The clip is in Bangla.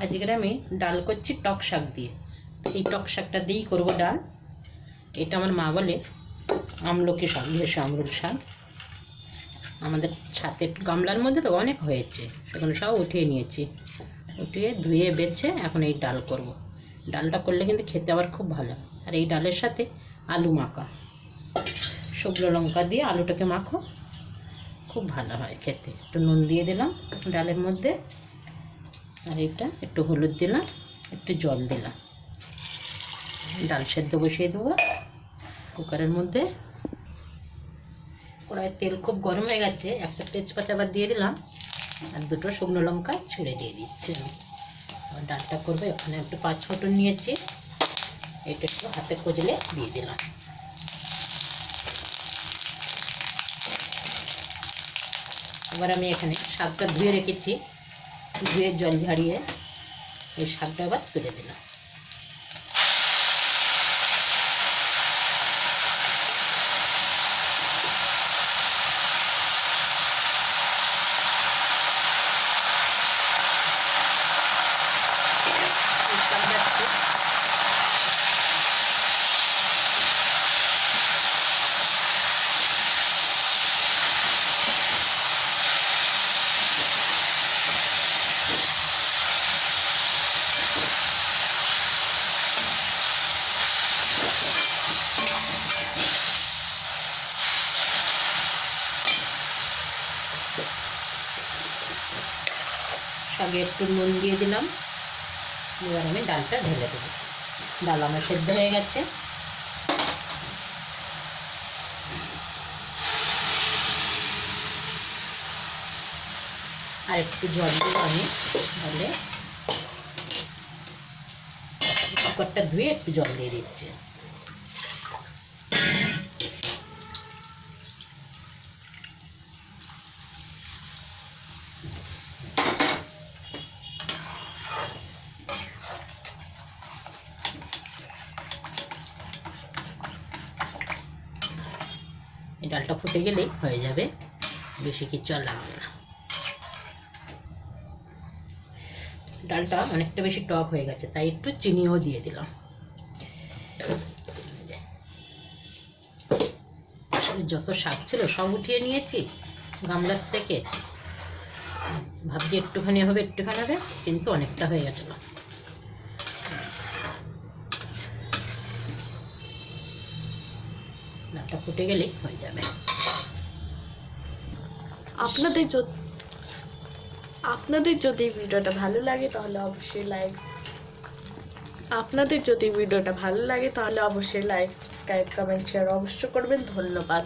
আজকে আমি ডাল করছি টক শাক দিয়ে। এই টক শাকটা দিয়েই করবো ডাল। এটা আমার মা বলে আমলকি শাক, ভেষা আমরুল শাক। আমাদের ছাদের গামলার মধ্যে তো অনেক হয়েছে, সেখানে সব উঠিয়ে নিয়েছি। উঠিয়ে ধুয়ে বেছে এখন এই ডাল করব। ডালটা করলে কিন্তু খেতে আবার খুব ভালো। আর এই ডালের সাথে আলু মাখা, শুকনো লঙ্কা দিয়ে আলুটাকে মাখো, খুব ভালো হয় খেতে। একটু নুন দিয়ে দিলাম ডালের মধ্যে, আর এটা একটু হলুদ দিলাম, একটু জল দিলাম। ডাল সেদ্ধ বসিয়ে দেবো কুকারের মধ্যে। কড়াইয়ের তেল খুব গরম হয়ে গেছে, একটা তেজপাতা আবার দিয়ে দিলাম, আর দুটো শুকনো লঙ্কা ছেড়ে দিয়ে দিচ্ছি। আমি ডালটা করবো। ওখানে একটু 5 ফোঁটন নিয়েছি, এটা একটু হাতে কচলে দিয়ে দিলাম। এবার আমি এখানে শাকটা ধুয়ে রেখেছি, ধুয়ে জল ঝাড়িয়ে এই শাকটা আবার তুলে দিলাম। শাকে একটু নুন দিয়ে দিলাম। এবার আমি ডালটা ঢেলে দেবো। ডাল আমার সেদ্ধ হয়ে গেছে। আর একটু জল দেবো আমি ডালে। কুকারটা ধুয়ে একটু জল দিয়ে দিচ্ছি। এই ডালটা ফুটে গেলেই হয়ে যাবে, বেশি কিছু আর লাগবে না। ডালটা অনেকটা বেশি টক হয়ে গেছে, তাই একটু চিনিও দিয়ে দিলাম। যত শাক ছিল সব উঠিয়ে নিয়েছি গামলার থেকে। ভাবছি একটুখানি হবে, একটুখানি হবে, কিন্তু অনেকটা হয়ে গেছিল। ডালটা ফুটে গেলেই হয়ে যাবে। আপনাদের যদি ভিডিওটা ভালো লাগে তাহলে অবশ্যই লাইক, সাবস্ক্রাইব, কমেন্ট, শেয়ার অবশ্যই করবেন। ধন্যবাদ।